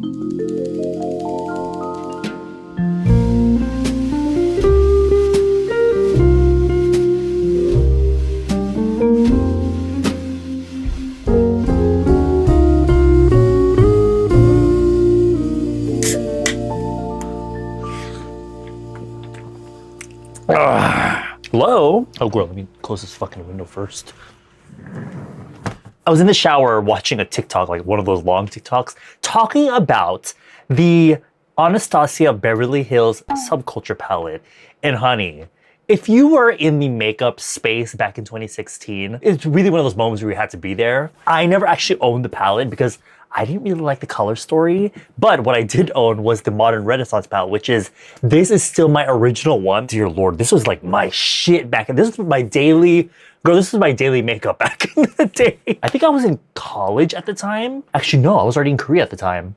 Hello? Oh, girl, let me close this fucking window first. I was in the shower watching a TikTok, like one of those long TikToks, talking about the Anastasia Beverly Hills Subculture palette. And honey, if you were in the makeup space back in 2016, it's really one of those moments where you had to be there. I never actually owned the palette because I didn't really like the color story, but what I did own was the Modern Renaissance Palette, which is, this is still my original one. Dear Lord, this was like my shit back then. This was my daily, girl, this was my daily makeup back in the day. I think I was in college at the time. Actually, no, I was already in Korea at the time.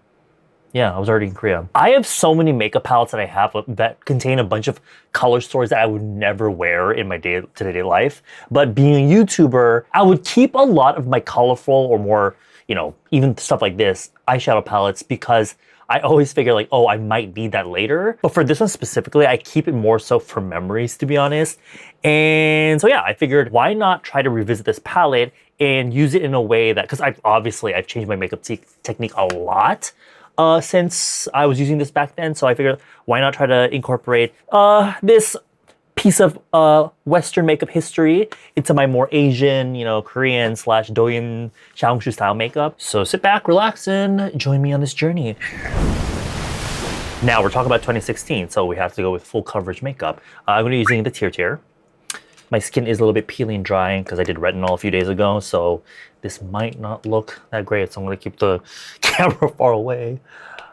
Yeah, I was already in Korea. I have so many makeup palettes that I have that contain a bunch of color stories that I would never wear in my day-to-day life. But being a YouTuber, I would keep a lot of my colorful or more, you know, even stuff like this, eyeshadow palettes, because I always figure like, oh, I might need that later. But for this one specifically, I keep it more so for memories, to be honest. And so yeah, I figured why not try to revisit this palette and use it in a way that, because I've changed my makeup technique a lot since I was using this back then. So I figured why not try to incorporate this piece of Western makeup history into my more Asian, you know, Korean / Doyin Xiaohongshu style makeup. So sit back, relax, and join me on this journey. Now we're talking about 2016, so we have to go with full coverage makeup. I'm going to be using the TIRTIR. My skin is a little bit peely and drying because I did retinol a few days ago, so this might not look that great, so I'm going to keep the camera far away.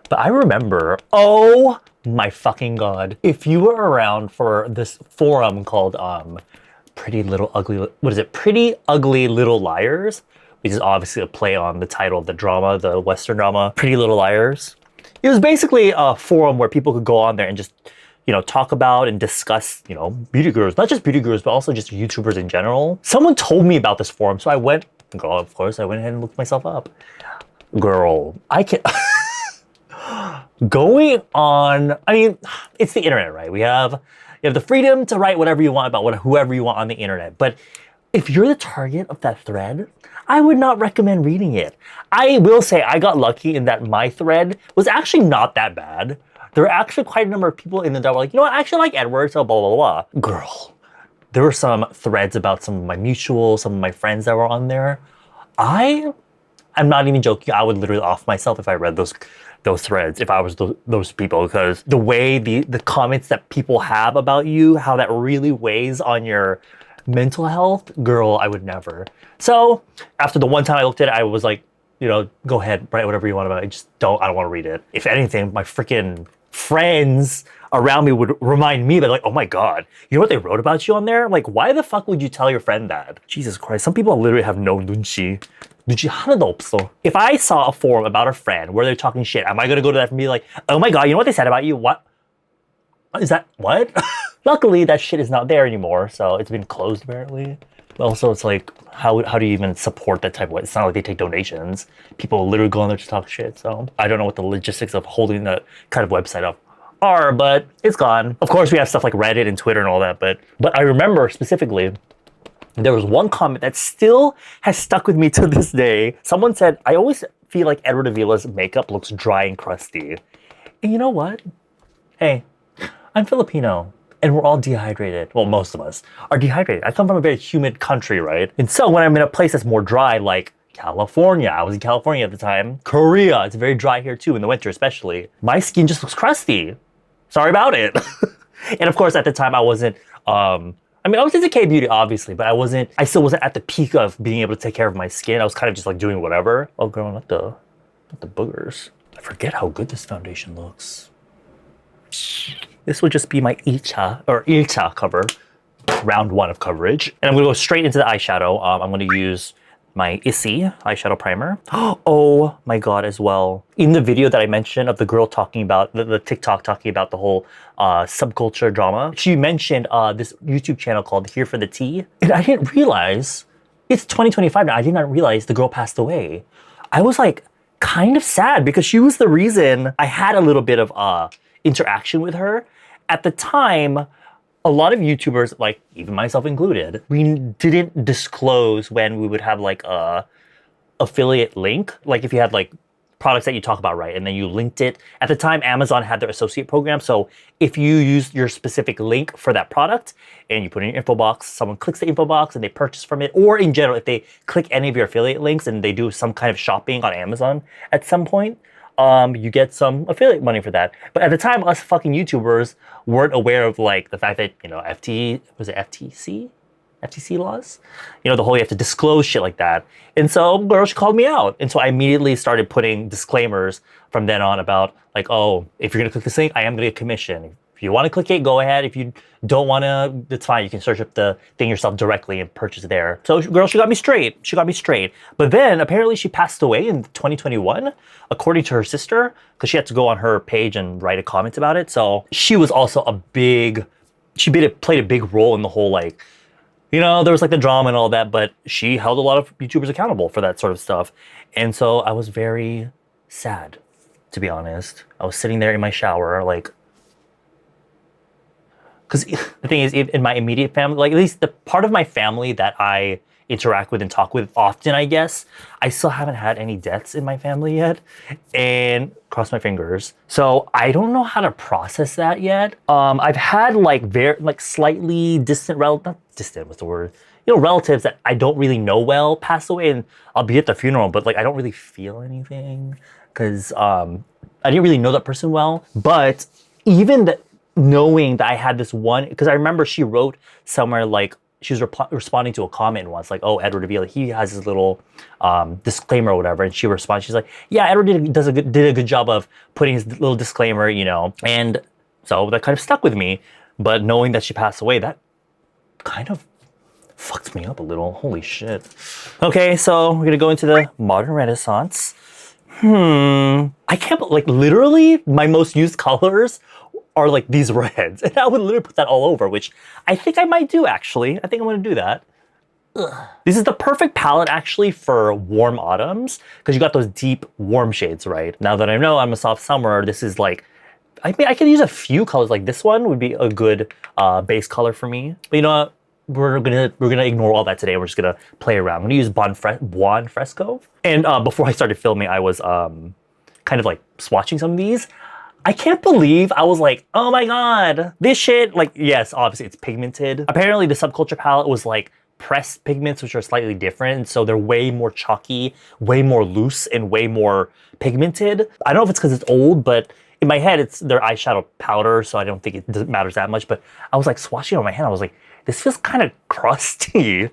But I remember, oh my fucking God, if you were around for this forum called Pretty Ugly Little Liars, which is obviously a play on the title of the drama, the Western drama, Pretty Little Liars. It was basically a forum where people could go on there and just, you know, talk about and discuss, you know, beauty gurus, not just beauty gurus, but also just YouTubers in general. Someone told me about this forum, so I went, girl, of course, I went ahead and looked myself up. Girl, I can't... Going on, I mean, it's the internet, right? You have the freedom to write whatever you want about whoever you want on the internet. But if you're the target of that thread, I would not recommend reading it. I will say I got lucky in that my thread was actually not that bad. There were actually quite a number of people in the that were like, you know what, I actually like Edward, so blah, blah, blah. Girl, there were some threads about some of my mutuals, some of my friends that were on there. I'm not even joking. I would literally off myself if I read those threads, if I was those people, because the way the comments that people have about you, how that really weighs on your mental health, girl, I would never. So after the one time I looked at it, I was like, you know, go ahead, write whatever you want about it. I don't want to read it. If anything, my freaking friends around me would remind me that, like, oh my God, you know what they wrote about you on there? Like, why the fuck would you tell your friend that? Jesus Christ, some people literally have no 눈치. 눈치 하나도 없어. If I saw a forum about a friend where they're talking shit, am I gonna go to that and be like, oh my God, you know what they said about you? What is that? What? Luckily, that shit is not there anymore, so it's been closed apparently. But also, it's like, how do you even support that type of way? It's not like they take donations. People literally go on there to talk shit, so I don't know what the logistics of holding that kind of website up are, but it's gone. Of course, we have stuff like Reddit and Twitter and all that, but I remember specifically, there was one comment that still has stuck with me to this day. Someone said, I always feel like Edward Avila's makeup looks dry and crusty. And you know what? Hey, I'm Filipino and we're all dehydrated. Well, most of us are dehydrated. I come from a very humid country, right? And so when I'm in a place that's more dry, like California, I was in California at the time, Korea, it's very dry here too, in the winter especially, my skin just looks crusty. Sorry about it. And of course, at the time I wasn't, I mean, I was into K-beauty, obviously, but I still wasn't at the peak of being able to take care of my skin. I was kind of just like doing whatever. Oh girl, not the boogers. I forget how good this foundation looks. This will just be my ilcha cover, round one of coverage. And I'm gonna go straight into the eyeshadow. I'm gonna use my issy eyeshadow primer. Oh my God, as well. In the video that I mentioned of the girl talking about, the TikTok talking about the whole subculture drama, she mentioned this YouTube channel called Here for the Tea. And I didn't realize, it's 2025 now, I did not realize the girl passed away. I was like kind of sad because she was the reason I had a little bit of interaction with her. At the time, a lot of YouTubers, like even myself included, we didn't disclose when we would have like a affiliate link. Like if you had like products that you talk about, right? And then you linked it. At the time, Amazon had their associate program. So if you used your specific link for that product and you put in your info box, someone clicks the info box and they purchase from it. Or in general, if they click any of your affiliate links and they do some kind of shopping on Amazon at some point, you get some affiliate money for that. But at the time, us fucking YouTubers weren't aware of like the fact that, you know, FTC laws? You know, the whole you have to disclose shit like that. And so, girl, she called me out. And so I immediately started putting disclaimers from then on about like, oh, if you're gonna click this link, I am gonna get commission. If you wanna click it, go ahead. If you don't wanna, that's fine. You can search up the thing yourself directly and purchase it there. So girl, she got me straight. She got me straight. But then apparently she passed away in 2021, according to her sister, because she had to go on her page and write a comment about it. So she was also played a big role in the whole like, you know, there was like the drama and all that, but she held a lot of YouTubers accountable for that sort of stuff. And so I was very sad, to be honest. I was sitting there in my shower, like, because the thing is, in my immediate family, like at least the part of my family that I interact with and talk with often, I guess, I still haven't had any deaths in my family yet, and cross my fingers. So I don't know how to process that yet. I've had like slightly distant not distant, what's the word? You know, relatives that I don't really know well pass away, and I'll be at the funeral, but like I don't really feel anything because I didn't really know that person well. But even that, knowing that I had this one, because I remember she wrote somewhere like, she was responding to a comment once, like, oh, Edward Avila, he has his little disclaimer or whatever. And she responds, she's like, yeah, Edward did a good job of putting his little disclaimer, you know. And so that kind of stuck with me. But knowing that she passed away, that kind of fucked me up a little. Holy shit. Okay, so we're gonna go into the Modern Renaissance. I can't, like literally my most used colors are like these reds. And I would literally put that all over, which I think I might do actually. I think I'm gonna do that. Ugh. This is the perfect palette actually for warm autumns because you got those deep warm shades, right? Now that I know I'm a soft summer, this is like, I mean, I could use a few colors. Like this one would be a good base color for me. But you know what? We're gonna ignore all that today. We're just gonna play around. I'm gonna use Buon Fresco. And before I started filming, I was kind of like swatching some of these. I can't believe I was like, oh my god, this shit, like, yes, obviously it's pigmented. Apparently the Subculture palette was like pressed pigments, which are slightly different. So they're way more chalky, way more loose, and way more pigmented. I don't know if it's because it's old, but in my head, it's their eyeshadow powder, so I don't think it matters that much. But I was like swatching on my hand, I was like, this feels kind of crusty.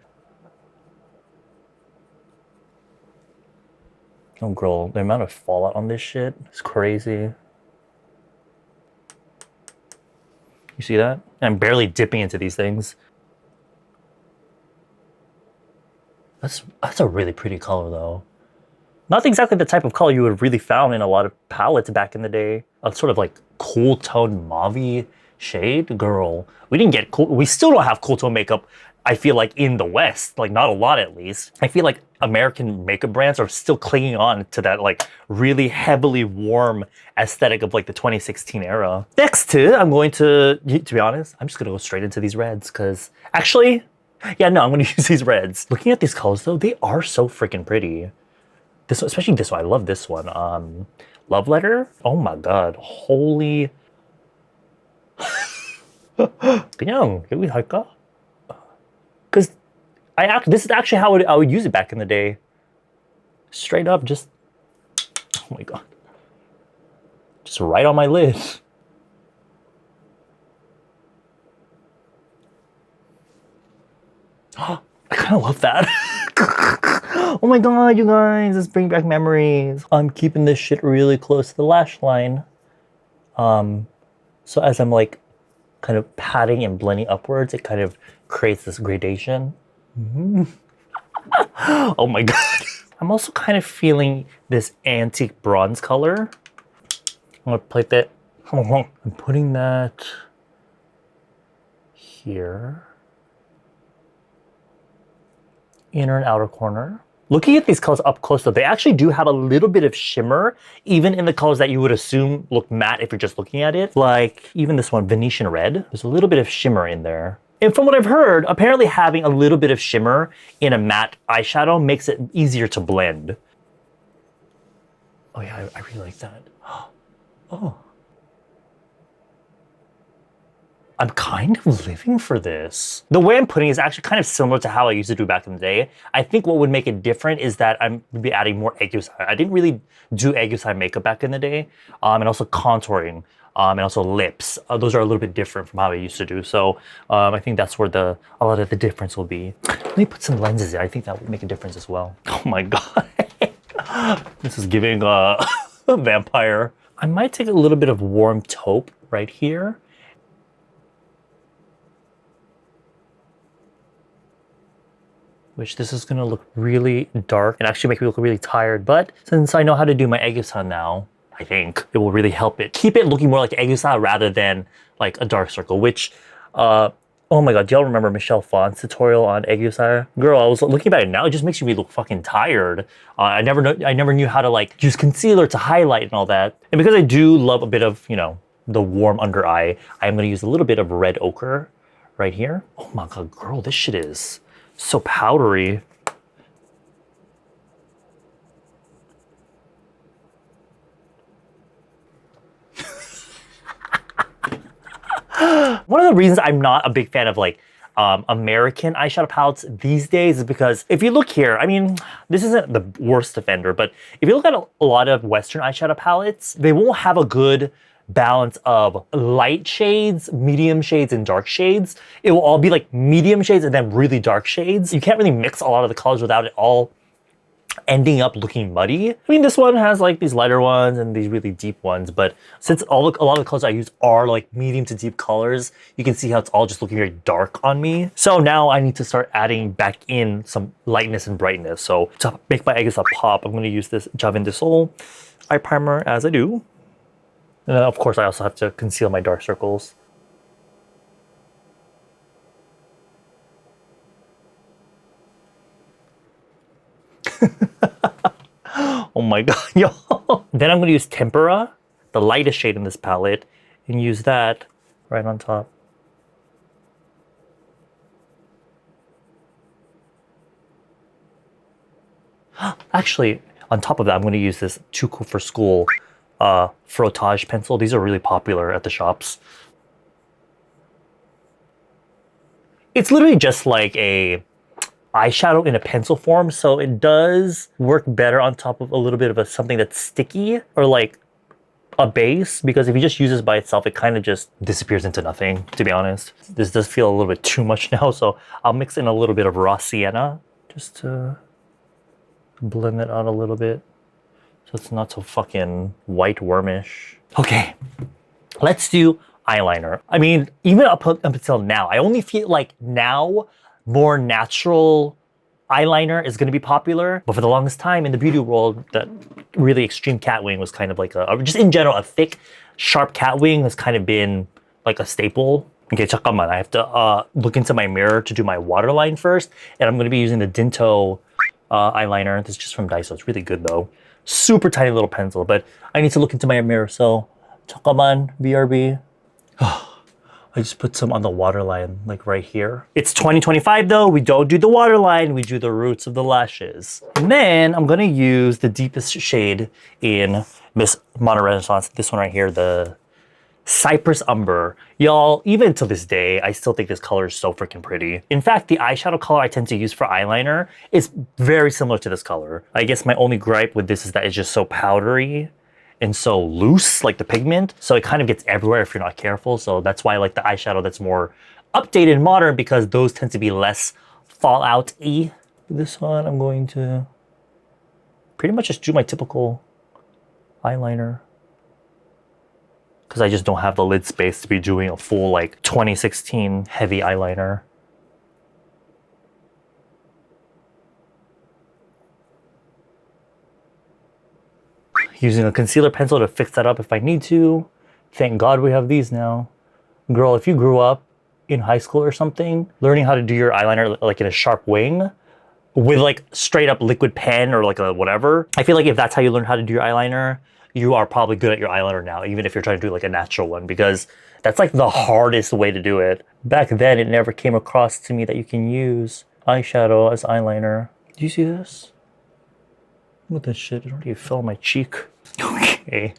Oh girl, the amount of fallout on this shit is crazy. You see that? I'm barely dipping into these things. That's a really pretty color though. Not exactly the type of color you would have really found in a lot of palettes back in the day. A sort of like cool tone mauve shade. Girl, we didn't get cool. We still don't have cool tone makeup, I feel like, in the West. Like not a lot at least. I feel like American makeup brands are still clinging on to that like really heavily warm aesthetic of like the 2016 era. Next I'm going to be honest, I'm just gonna go straight into these reds because actually, yeah, no, I'm gonna use these reds. Looking at these colors though, they are so freaking pretty. This, especially this one, I love this one. Love Letter. Oh my god, holy. 그냥 여기 할까? Because this is actually how I would use it back in the day. Straight up, just, oh my god. Just right on my lid. I kind of love that. Oh my god, you guys, this brings back memories. I'm keeping this shit really close to the lash line. So as I'm like kind of patting and blending upwards, it kind of creates this gradation. Oh my god. I'm also kind of feeling this antique bronze color. I'm gonna plate that. I'm putting that here. Inner and outer corner. Looking at these colors up close though, they actually do have a little bit of shimmer, even in the colors that you would assume look matte if you're just looking at it. Like even this one, Venetian Red, there's a little bit of shimmer in there. And from what I've heard, apparently having a little bit of shimmer in a matte eyeshadow makes it easier to blend. Oh yeah, I really like that. Oh. I'm kind of living for this. The way I'm putting it is actually kind of similar to how I used to do back in the day. I think what would make it different is that I'm gonna be adding more aegyo. I didn't really do aegyo makeup back in the day, and also contouring, and also lips. Those are a little bit different from how I used to do. So I think that's where a lot of the difference will be. Let me put some lenses in. I think that would make a difference as well. Oh my God. This is giving a vampire. I might take a little bit of warm taupe right here. Which this is gonna look really dark and actually make me look really tired. But since I know how to do my aegyo now, I think it will really help it. Keep it looking more like aegyo rather than like a dark circle, which, oh my God, do y'all remember Michelle Font's tutorial on aegyo? Girl, I was looking at it now, it just makes me look fucking tired. I never knew how to like use concealer to highlight and all that. And because I do love a bit of, you know, the warm under eye, I'm gonna use a little bit of red ochre right here. Oh my God, girl, this shit is so powdery. One of the reasons I'm not a big fan of like American eyeshadow palettes these days is because if you look here, I mean, this isn't the worst offender, but if you look at a lot of Western eyeshadow palettes, they won't have a good balance of light shades, medium shades, and dark shades. It will all be like medium shades and then really dark shades. You can't really mix a lot of the colors without it all ending up looking muddy. I mean, this one has like these lighter ones and these really deep ones, but since a lot of the colors I use are like medium to deep colors, you can see how it's all just looking very dark on me. So now I need to start adding back in some lightness and brightness. So to make my aegyo pop, I'm gonna use this JAVIN de Sol eye primer as I do. And then of course I also have to conceal my dark circles. Oh my God, y'all. Then I'm gonna use Tempera, the lightest shade in this palette, and use that right on top. Actually, on top of that, I'm gonna use this Too Cool for School Frottage pencil. These are really popular at the shops. It's literally just like a eyeshadow in a pencil form, so it does work better on top of a little bit of something that's sticky or like a base, because if you just use this by itself, it kind of just disappears into nothing, to be honest. This does feel a little bit too much now, so I'll mix in a little bit of raw sienna just to blend it out a little bit so it's not so fucking white wormish. Okay, let's do eyeliner. I mean, even up until now, I only feel like now more natural eyeliner is going to be popular, but for the longest time in the beauty world, that really extreme cat wing was kind of like just in general, a thick, sharp cat wing has kind of been like a staple. Okay, 잠깐만, I have to look into my mirror to do my waterline first, and I'm going to be using the Dinto eyeliner. This is just from Daiso. It's really good though. Super tiny little pencil, but I need to look into my mirror, so 잠깐만, BRB. I just put some on the waterline, like right here. It's 2025 though, we don't do the waterline, we do the roots of the lashes. And then I'm gonna use the deepest shade in Miss Modern Renaissance, this one right here, the Cypress Umber. Y'all, even to this day, I still think this color is so freaking pretty. In fact, the eyeshadow color I tend to use for eyeliner is very similar to this color. I guess my only gripe with this is that it's just so powdery and so loose, like the pigment, so it kind of gets everywhere if you're not careful. So that's why I like the eyeshadow that's more updated and modern, because those tend to be less fallout-y. This one, I'm going to pretty much just do my typical eyeliner, because I just don't have the lid space to be doing a full like 2016 heavy eyeliner. Using a concealer pencil to fix that up if I need to. Thank God we have these now. Girl, if you grew up in high school or something, learning how to do your eyeliner like in a sharp wing, with like straight up liquid pen or like a whatever. I feel like if that's how you learn how to do your eyeliner, you are probably good at your eyeliner now, even if you're trying to do like a natural one, because that's like the hardest way to do it. Back then, it never came across to me that you can use eyeshadow as eyeliner. Do you see this? What the shit? It already fell on my cheek. Okay,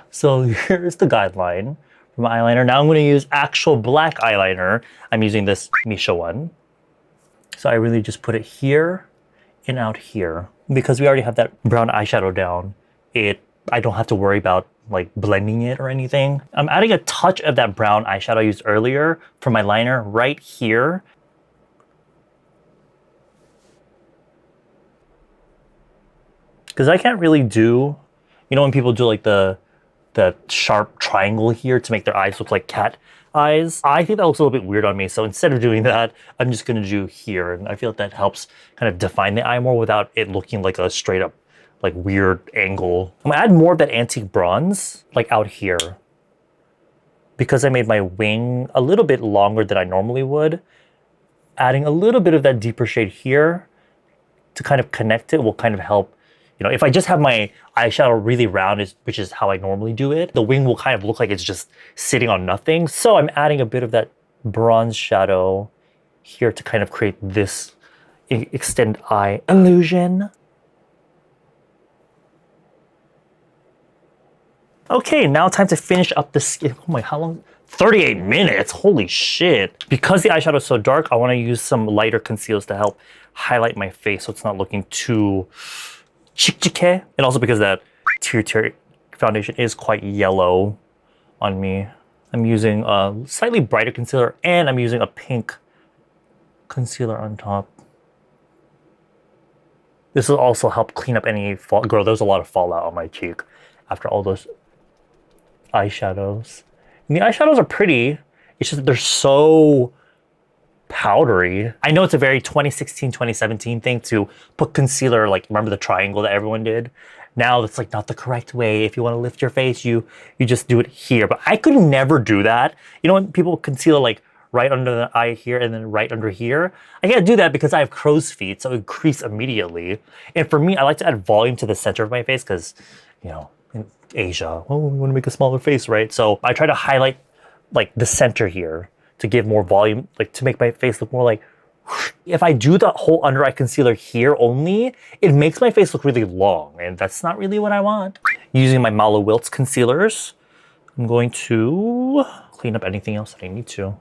so here's the guideline for my eyeliner. Now I'm going to use actual black eyeliner. I'm using this Missha one. So I really just put it here and out here. Because we already have that brown eyeshadow down, I don't have to worry about like blending it or anything. I'm adding a touch of that brown eyeshadow I used earlier for my liner right here. Because I can't really do, you know when people do like the sharp triangle here to make their eyes look like cat eyes? I think that looks a little bit weird on me. So instead of doing that, I'm just gonna do here. And I feel like that helps kind of define the eye more without it looking like a straight up like weird angle. I'm gonna add more of that antique bronze like out here. Because I made my wing a little bit longer than I normally would, adding a little bit of that deeper shade here to kind of connect it will kind of help. You know, if I just have my eyeshadow really round, which is how I normally do it, the wing will kind of look like it's just sitting on nothing. So I'm adding a bit of that bronze shadow here to kind of create this extended eye illusion. Okay, now time to finish up the skin. Oh my, how long? 38 minutes, holy shit. Because the eyeshadow is so dark, I wanna use some lighter concealers to help highlight my face so it's not looking too chick-chick-y. And also because that TIRTIR foundation is quite yellow on me. I'm using a slightly brighter concealer and I'm using a pink concealer on top. This will also help clean up any fall. Girl, there was a lot of fallout on my cheek after all those eyeshadows. And the eyeshadows are pretty, it's just that they're so powdery. I know it's a very 2016, 2017 thing to put concealer, like remember the triangle that everyone did? Now that's like not the correct way. If you want to lift your face, you just do it here. But I could never do that. You know when people conceal like right under the eye here and then right under here? I can't do that because I have crow's feet, so it would crease immediately. And for me, I like to add volume to the center of my face because, you know, in Asia, oh, we want to make a smaller face, right? So I try to highlight like the center here to give more volume, like to make my face look more like, if I do the whole under eye concealer here only, it makes my face look really long, and that's not really what I want. Using my Malu Wilz concealers, I'm going to clean up anything else that I need to,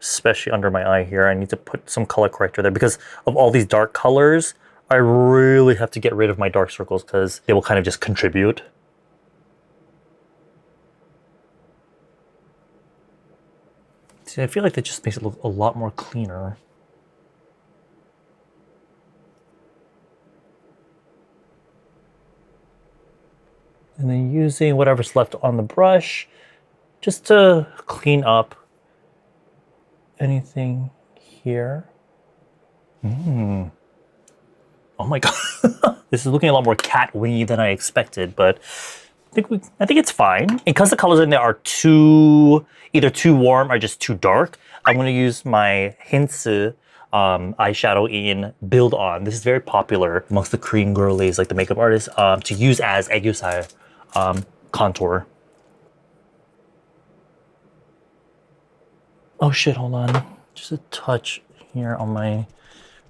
especially under my eye here. I need to put some color corrector there because of all these dark colors. I really have to get rid of my dark circles because they will kind of just contribute. See, I feel like that just makes it look a lot more cleaner. And then using whatever's left on the brush just to clean up anything here. Oh my god. This is looking a lot more cat wingy than I expected, but I think it's fine. And because the colors in there are either too warm or just too dark, I'm going to use my Hince eyeshadow in Build On. This is very popular amongst the Korean girlies, like the makeup artists, to use as 애교살 contour. Oh shit, hold on. Just a touch here on my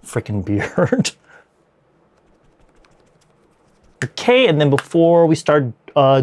freaking beard. Okay, and then before we start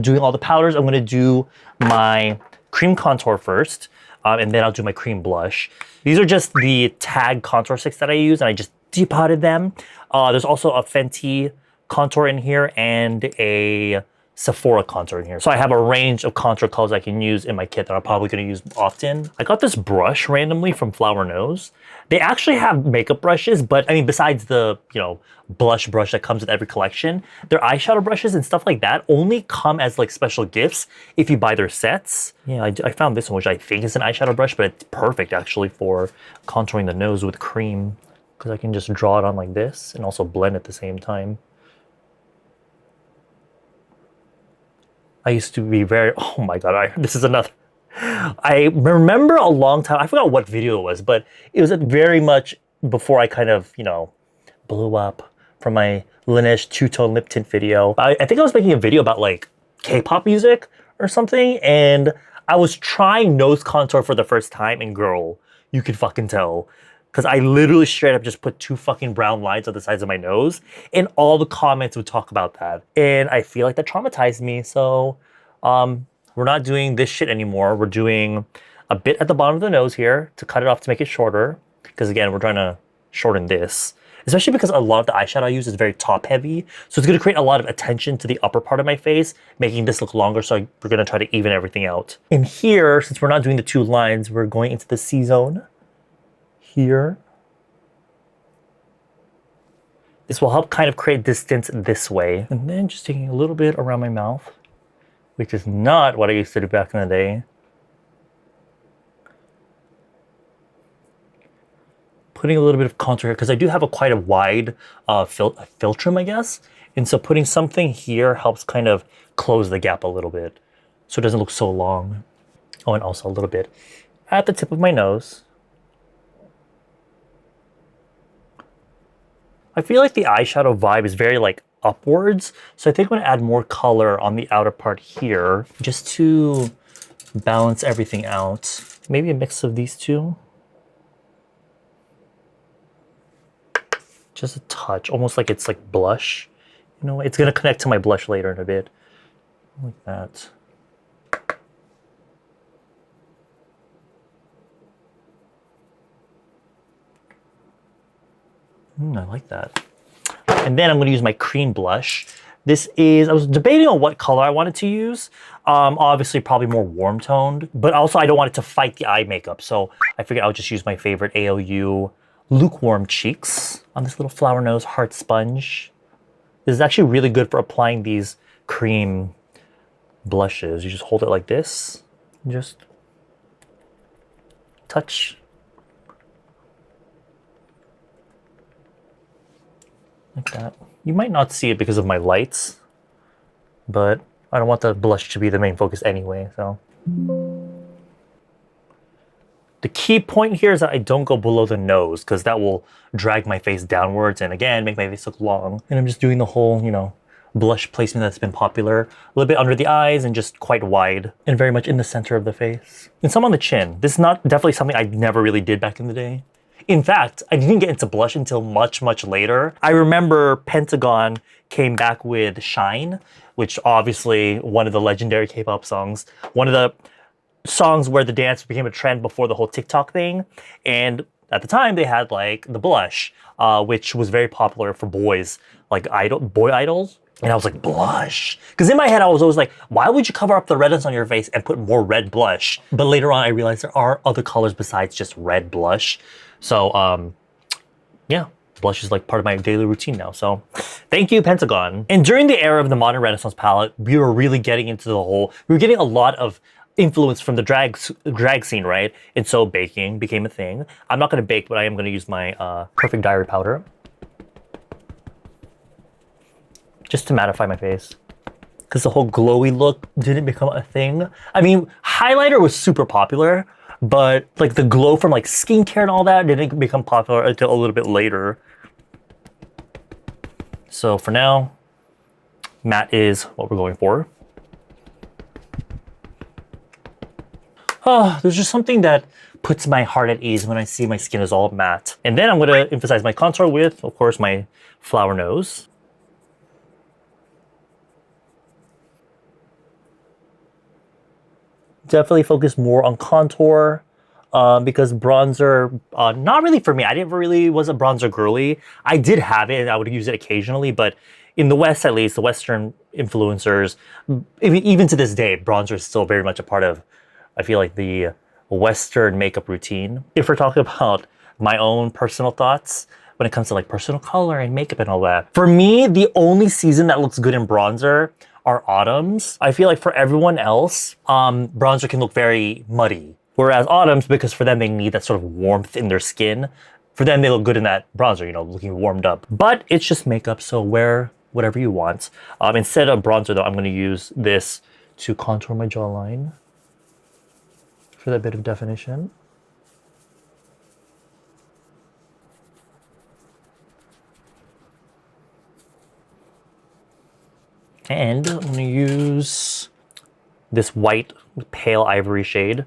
doing all the powders, I'm gonna do my cream contour first, and then I'll do my cream blush. These are just the tag contour sticks that I use, and I just depotted them. There's also a Fenty contour in here and a Sephora contour in here. So I have a range of contour colors I can use in my kit that I'm probably gonna use often. I got this brush randomly from Flower Nose. They actually have makeup brushes, but I mean, besides the, you know, blush brush that comes with every collection, their eyeshadow brushes and stuff like that only come as like special gifts if you buy their sets. Yeah, I found this one, which I think is an eyeshadow brush, but it's perfect actually for contouring the nose with cream because I can just draw it on like this and also blend at the same time. I used to be very, oh my god, this is another. I remember a long time, I forgot what video it was, but it was very much before I kind of, you know, blew up. from my Laneige two-tone lip tint video. I think I was making a video about like K-pop music or something, and I was trying nose contour for the first time, and girl, you could fucking tell. Because I literally straight up just put 2 fucking brown lines on the sides of my nose, and all the comments would talk about that. And I feel like that traumatized me, so we're not doing this shit anymore. We're doing a bit at the bottom of the nose here to cut it off to make it shorter. Because again, we're trying to shorten this. Especially because a lot of the eyeshadow I use is very top heavy. So it's going to create a lot of attention to the upper part of my face, making this look longer. So we're going to try to even everything out. And here, since we're not doing the 2 lines, we're going into the C-zone. Here. This will help kind of create distance this way. And then just taking a little bit around my mouth, which is not what I used to do back in the day. Putting a little bit of contour here, because I do have quite a wide filtrum, I guess. And so putting something here helps kind of close the gap a little bit, so it doesn't look so long. Oh, and also a little bit at the tip of my nose. I feel like the eyeshadow vibe is very like upwards, so I think I'm gonna add more color on the outer part here, just to balance everything out. Maybe a mix of these 2. Just a touch, almost like it's like blush. You know, it's gonna connect to my blush later in a bit. Like that. I like that. And then I'm gonna use my cream blush. This is, I was debating on what color I wanted to use. Obviously probably more warm toned, but also I don't want it to fight the eye makeup. So I figured I would just use my favorite AOU Lukewarm Cheeks on this little flower nose heart sponge. This is actually really good for applying these cream blushes. You just hold it like this and just touch. Like that. You might not see it because of my lights, but I don't want the blush to be the main focus anyway, so. The key point here is that I don't go below the nose, because that will drag my face downwards and again, make my face look long. And I'm just doing the whole, you know, blush placement that's been popular. A little bit under the eyes and just quite wide and very much in the center of the face. And some on the chin. This is not definitely something I never really did back in the day. In fact, I didn't get into blush until much, much later. I remember Pentagon came back with Shine, which obviously one of the legendary K-pop songs. One of the songs where the dance became a trend before the whole TikTok thing. And at the time they had like the blush, which was very popular for boys, like boy idols. And I was like, blush? Because in my head I was always like, why would you cover up the redness on your face and put more red blush? But later on I realized there are other colors besides just red blush. So yeah, blush is like part of my daily routine now. So thank you, Pentagon. And during the era of the Modern Renaissance Palette, we were really getting into we were getting a lot of influence from the drag scene, right? And so baking became a thing. I'm not gonna bake, but I am gonna use my Perfect Diary powder just to mattify my face, because the whole glowy look didn't become a thing. I mean, highlighter was super popular, but like the glow from like skincare and all that didn't become popular until a little bit later. So for now, matte is what we're going for. Oh, there's just something that puts my heart at ease when I see my skin is all matte. And then I'm gonna emphasize my contour with, of course, my flower nose. Definitely focus more on contour because bronzer, not really for me. I didn't really was a bronzer girly. I did have it and I would use it occasionally, but in the West, at least, the Western influencers, even to this day, bronzer is still very much a part of, I feel like, the Western makeup routine. If we're talking about my own personal thoughts when it comes to like personal color and makeup and all that, for me, the only season that looks good in bronzer are autumns. I feel like for everyone else, bronzer can look very muddy. Whereas autumns, because for them, they need that sort of warmth in their skin. For them, they look good in that bronzer, you know, looking warmed up. But it's just makeup, so wear whatever you want. Instead of bronzer though, I'm gonna use this to contour my jawline for that bit of definition. And I'm gonna use this white pale ivory shade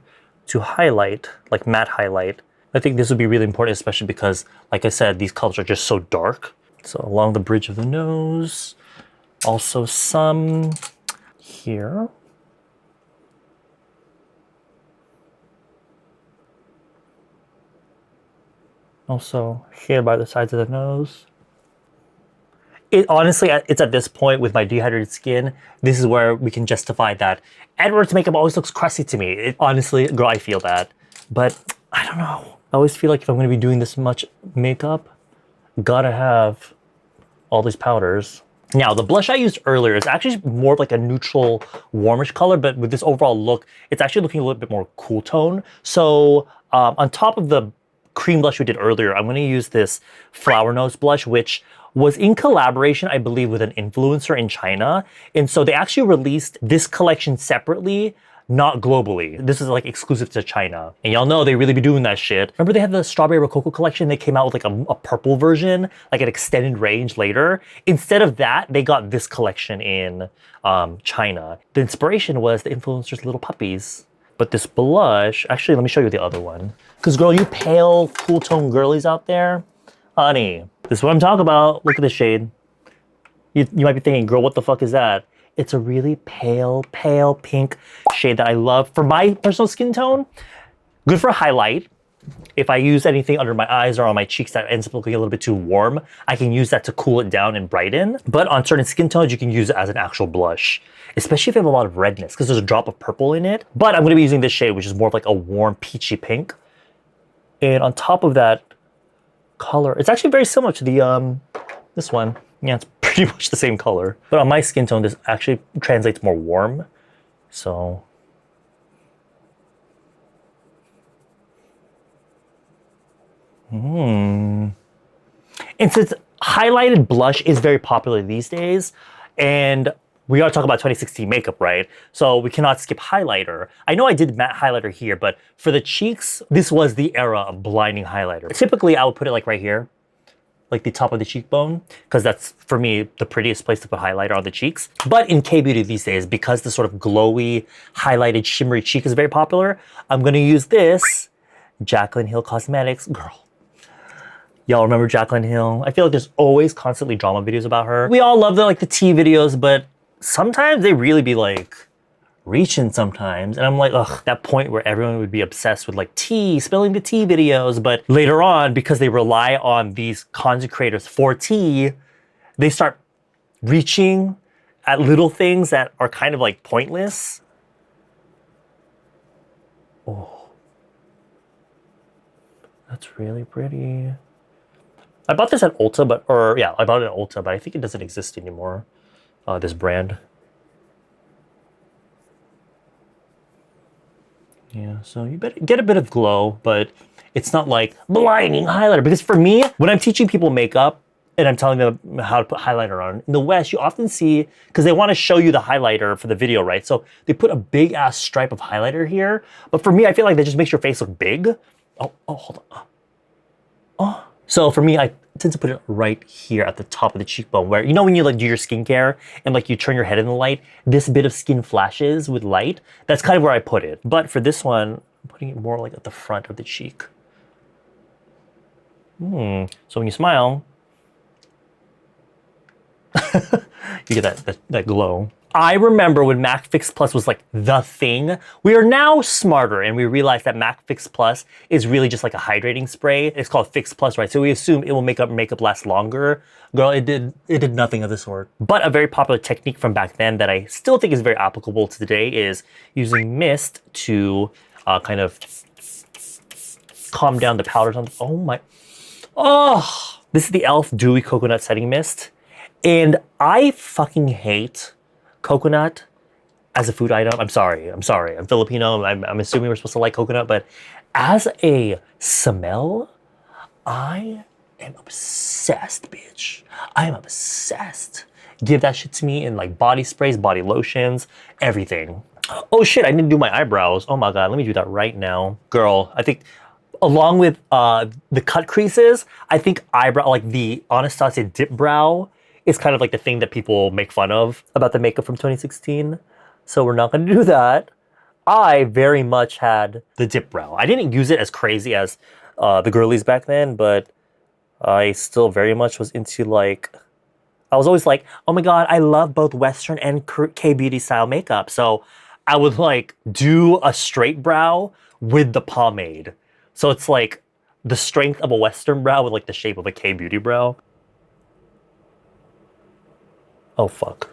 to highlight, like matte highlight. I think this would be really important, especially because, like I said, these colors are just so dark. So along the bridge of the nose, also some here. Also here by the sides of the nose. Honestly, it's at this point with my dehydrated skin, this is where we can justify that Edward's makeup always looks crusty to me. Honestly, girl, I feel that. But I don't know. I always feel like if I'm going to be doing this much makeup, gotta have all these powders. Now, the blush I used earlier is actually more of like a neutral, warmish color, but with this overall look, it's actually looking a little bit more cool tone. So on top of the cream blush we did earlier, I'm going to use this Flower Nose blush, which was in collaboration, I believe, with an influencer in China. And so they actually released this collection separately, not globally. This is like exclusive to China. And y'all know they really be doing that shit. Remember they had the Strawberry Rococo collection? They came out with like a purple version, like an extended range later. Instead of that, they got this collection in China. The inspiration was the influencer's little puppies. But this blush, actually, let me show you the other one. Because girl, you pale, cool tone girlies out there, honey, this is what I'm talking about. Look at the shade. You might be thinking, girl, what the fuck is that? It's a really pale, pale pink shade that I love. For my personal skin tone, good for a highlight. If I use anything under my eyes or on my cheeks that ends up looking a little bit too warm, I can use that to cool it down and brighten. But on certain skin tones, you can use it as an actual blush, especially if you have a lot of redness, because there's a drop of purple in it. But I'm gonna be using this shade, which is more of like a warm peachy pink. And on top of that color, it's actually very similar to the this one. Yeah, it's pretty much the same color. But on my skin tone, this actually translates more warm. So and since highlighted blush is very popular these days, and we are talking about 2016 makeup, right? So we cannot skip highlighter. I know I did matte highlighter here, but for the cheeks, this was the era of blinding highlighter. Typically, I would put it like right here, like the top of the cheekbone, because that's, for me, the prettiest place to put highlighter on the cheeks. But in K-beauty these days, because the sort of glowy, highlighted, shimmery cheek is very popular, I'm gonna use this Jaclyn Hill Cosmetics. Girl, y'all remember Jaclyn Hill? I feel like there's always constantly drama videos about her. We all love the tea videos, but sometimes they really be like reaching sometimes. And I'm like, ugh, that point where everyone would be obsessed with like tea, spilling the tea videos. But later on, because they rely on these content creators for tea, they start reaching at little things that are kind of like pointless. Oh, that's really pretty. I bought this at Ulta, I bought it at Ulta, but I think it doesn't exist anymore. This brand. Yeah, so you better get a bit of glow, but it's not like blinding highlighter. Because for me, when I'm teaching people makeup and I'm telling them how to put highlighter on, in the West, you often see, because they want to show you the highlighter for the video, right? So they put a big ass stripe of highlighter here. But for me, I feel like that just makes your face look big. Oh, hold on. Oh. So for me, I tend to put it right here at the top of the cheekbone, where, you know, when you like do your skincare and like you turn your head in the light, this bit of skin flashes with light. That's kind of where I put it. But for this one, I'm putting it more like at the front of the cheek. So when you smile, you get that glow. I remember when MAC Fix Plus was like the thing. We are now smarter and we realize that MAC Fix Plus is really just like a hydrating spray. It's called Fix Plus, right? So we assume it will make makeup last longer. Girl, it did nothing of the sort. But a very popular technique from back then that I still think is very applicable to today is using mist to kind of calm down the powders on the, this is the e.l.f. Dewy Coconut Setting Mist. And I fucking hate coconut as a food item. I'm sorry. I'm Filipino. I'm assuming we're supposed to like coconut, but as a smell, I am obsessed, bitch. I am obsessed. Give that shit to me in like body sprays, body lotions, everything. Oh shit, I didn't do my eyebrows. Oh my God, let me do that right now. Girl, I think along with the cut creases, I think eyebrow, like the Anastasia dip brow, is kind of like the thing that people make fun of about the makeup from 2016. So we're not going to do that. I very much had the dip brow. I didn't use it as crazy as the girlies back then, but I still very much was into like, I was always like, oh my God, I love both Western and K-beauty style makeup. So I would like do a straight brow with the pomade. So it's like the strength of a Western brow with like the shape of a K-beauty brow. Oh fuck.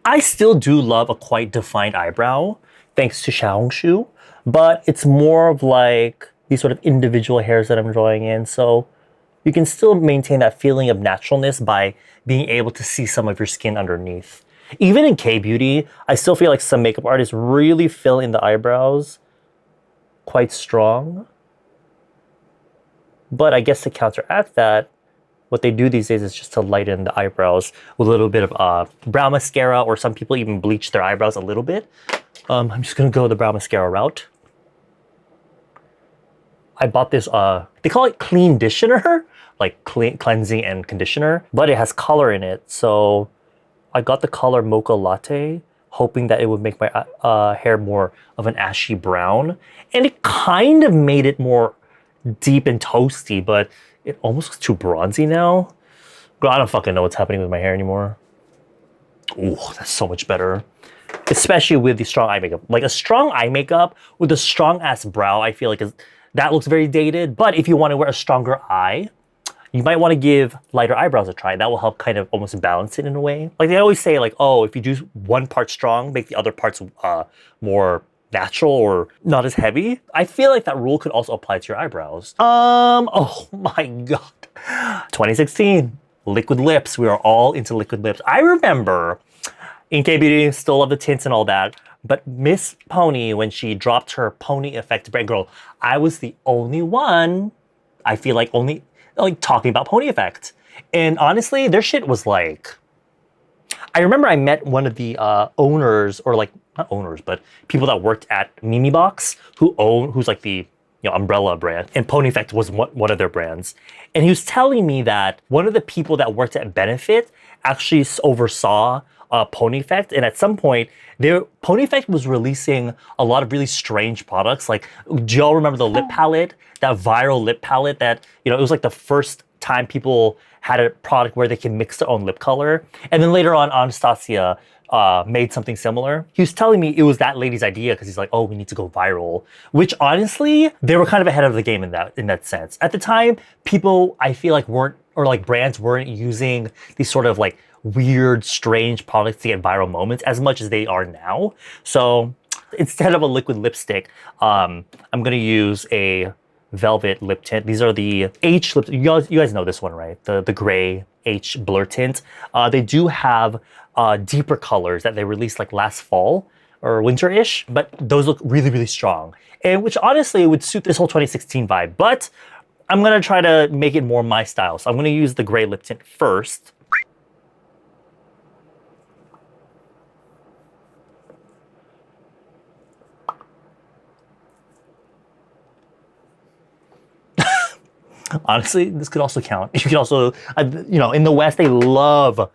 I still do love a quite defined eyebrow, thanks to Xiaohongshu, but it's more of like these sort of individual hairs that I'm drawing in. So you can still maintain that feeling of naturalness by being able to see some of your skin underneath. Even in K-beauty, I still feel like some makeup artists really fill in the eyebrows quite strong. But I guess to counteract that, what they do these days is just to lighten the eyebrows with a little bit of brow mascara, or some people even bleach their eyebrows a little bit. I'm just gonna go the brow mascara route. I bought this, they call it clean conditioner, like cleansing and conditioner, but it has color in it. So I got the color Mocha Latte, hoping that it would make my hair more of an ashy brown. And it kind of made it more deep and toasty, but it almost looks too bronzy now. Girl, I don't fucking know what's happening with my hair anymore. Ooh, that's so much better. Especially with the strong eye makeup. Like a strong eye makeup with a strong ass brow, I feel like that looks very dated. But if you want to wear a stronger eye, you might want to give lighter eyebrows a try. That will help kind of almost balance it in a way. Like they always say like, oh, if you do one part strong, make the other parts more natural or not as heavy. I feel like that rule could also apply to your eyebrows. Oh my God. 2016, liquid lips. We are all into liquid lips. I remember in K-beauty, still love the tints and all that, but Miss Pony, when she dropped her pony effect brand, girl, I was the only one, I feel like only like talking about pony effect. And honestly, their shit was like, I remember I met one of the owners, or like, not owners, but people that worked at Mimi Box, who's like the umbrella brand, and Pony Effect was one of their brands. And he was telling me that one of the people that worked at Benefit actually oversaw Pony Effect, and at some point, Pony Effect was releasing a lot of really strange products. Like, do y'all remember the lip palette, that viral lip palette that, it was like the first time people had a product where they can mix their own lip color. And then later on, Anastasia made something similar. He was telling me it was that lady's idea because he's like, oh, we need to go viral. Which honestly, they were kind of ahead of the game in that sense. At the time, people, I feel like brands weren't using these sort of like weird, strange products to get viral moments as much as they are now. So instead of a liquid lipstick, I'm gonna use a velvet lip tint. These are the H lips. You guys know this one, right? The gray H blur tint. They do have deeper colors that they released like last fall or winter-ish, but those look really, really strong. And which honestly would suit this whole 2016 vibe, but I'm gonna try to make it more my style. So I'm gonna use the gray lip tint first. Honestly, this could also count. You could also, in the West, they love,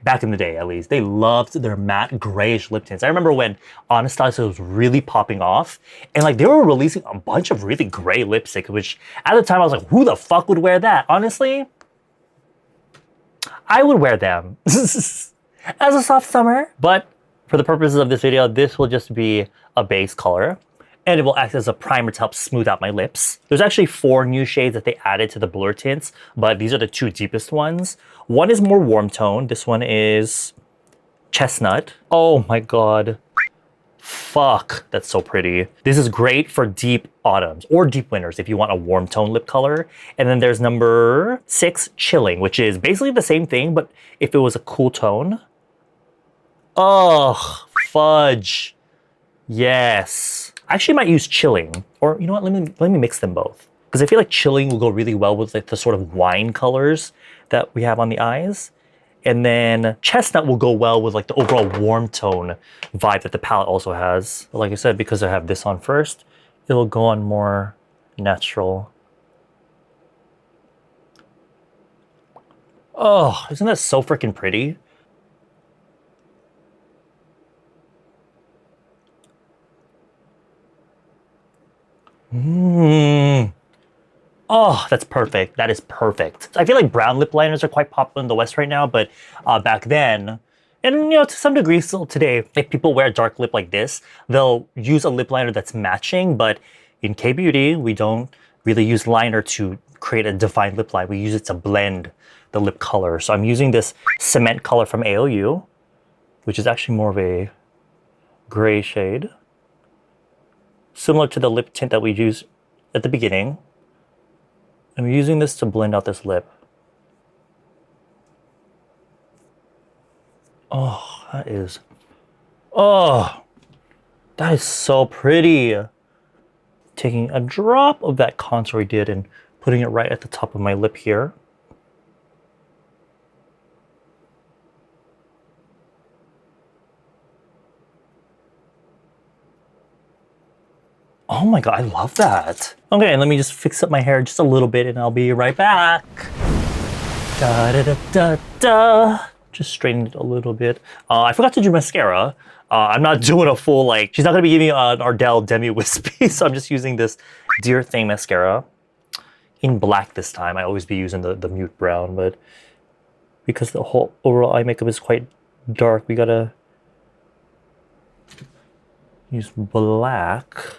back in the day at least, they loved their matte grayish lip tints. I remember when Anastasia was really popping off, and like they were releasing a bunch of really gray lipstick, which at the time I was like, who the fuck would wear that? Honestly, I would wear them as a soft summer. But for the purposes of this video, this will just be a base color, and it will act as a primer to help smooth out my lips. There's actually 4 new shades that they added to the blur tints, but these are the 2 deepest ones. One is more warm tone. This one is chestnut. Oh my God. Fuck, that's so pretty. This is great for deep autumns or deep winters if you want a warm tone lip color. And then there's number 6, chilling, which is basically the same thing, but if it was a cool tone. Oh, fudge. Yes. I actually might use chilling, or you know what, let me mix them both. Because I feel like chilling will go really well with like the sort of wine colors that we have on the eyes. And then chestnut will go well with like the overall warm tone vibe that the palette also has. But like I said, because I have this on first, it'll go on more natural. Oh, isn't that so freaking pretty? Oh, that's perfect. That is perfect. I feel like brown lip liners are quite popular in the West right now, but back then, and you know, to some degree still today, if people wear a dark lip like this, they'll use a lip liner that's matching, but in K-beauty, we don't really use liner to create a defined lip line. We use it to blend the lip color. So I'm using this cement color from AOU, which is actually more of a gray shade, similar to the lip tint that we used at the beginning. I'm using this to blend out this lip. Oh, that is so pretty. Taking a drop of that contour we did and putting it right at the top of my lip here. Oh my God, I love that. Okay, and let me just fix up my hair just a little bit and I'll be right back. Da da da da da. Just straighten it a little bit. I forgot to do mascara. I'm not doing a full, like, she's not gonna be giving an Ardell Demi Wispy, so I'm just using this Dear Thing mascara in black this time. I always be using the mute brown, but because the whole overall eye makeup is quite dark, we gotta use black.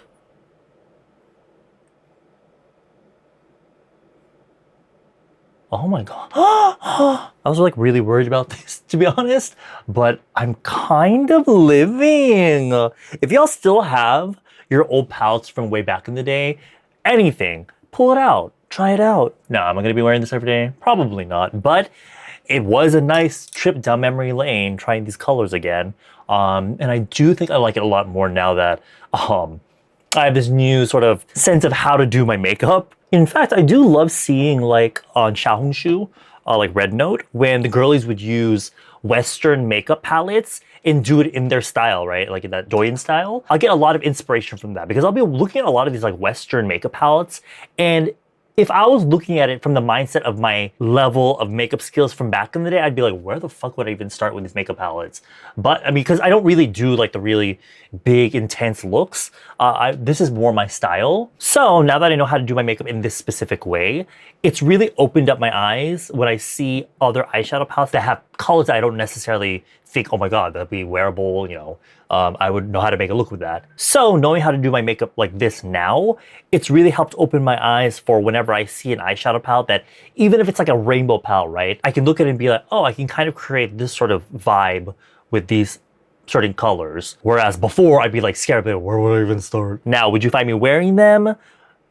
Oh my God. I was like really worried about this, to be honest, but I'm kind of living. If y'all still have your old palettes from way back in the day, anything, pull it out, try it out. No, am I gonna be wearing this every day? Probably not, but it was a nice trip down memory lane trying these colors again. And I do think I like it a lot more now that I have this new sort of sense of how to do my makeup. In fact, I do love seeing like on Xiaohongshu, like Red Note, when the girlies would use Western makeup palettes and do it in their style, right? Like in that Douyin style. I'll get a lot of inspiration from that because I'll be looking at a lot of these like Western makeup palettes, and if I was looking at it from the mindset of my level of makeup skills from back in the day, I'd be like, where the fuck would I even start with these makeup palettes? But I mean, because I don't really do like the really big, intense looks. This is more my style. So now that I know how to do my makeup in this specific way, it's really opened up my eyes when I see other eyeshadow palettes that have colors that I don't necessarily think, oh my God, that'd be wearable, you know. I would know how to make a look with that. So knowing how to do my makeup like this now, it's really helped open my eyes for whenever I see an eyeshadow palette that, even if it's like a rainbow palette, right? I can look at it and be like, oh, I can kind of create this sort of vibe with these certain colors. Whereas before I'd be like scared, like, where would I even start? Now, would you find me wearing them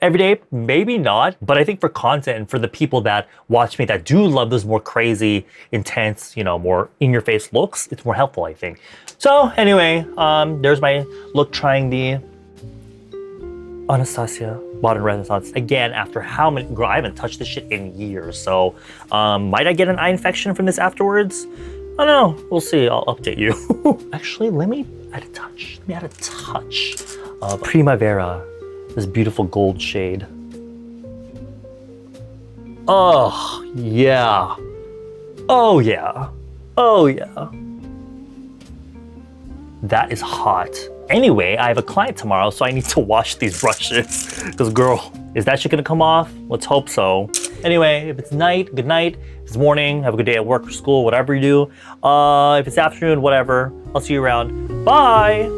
every day? Maybe not, but I think for content and for the people that watch me that do love those more crazy, intense, you know, more in-your-face looks, it's more helpful, I think. So anyway, there's my look trying the Anastasia Modern Renaissance. Again, after how many, girl, I haven't touched this shit in years, so might I get an eye infection from this afterwards? I don't know, we'll see, I'll update you. Actually, let me add a touch of Primavera. This beautiful gold shade. Oh, yeah. Oh, yeah. Oh, yeah. That is hot. Anyway, I have a client tomorrow, so I need to wash these brushes. Because, girl, is that shit gonna come off? Let's hope so. Anyway, if it's night, good night. If it's morning, have a good day at work or school, whatever you do. If it's afternoon, whatever. I'll see you around. Bye!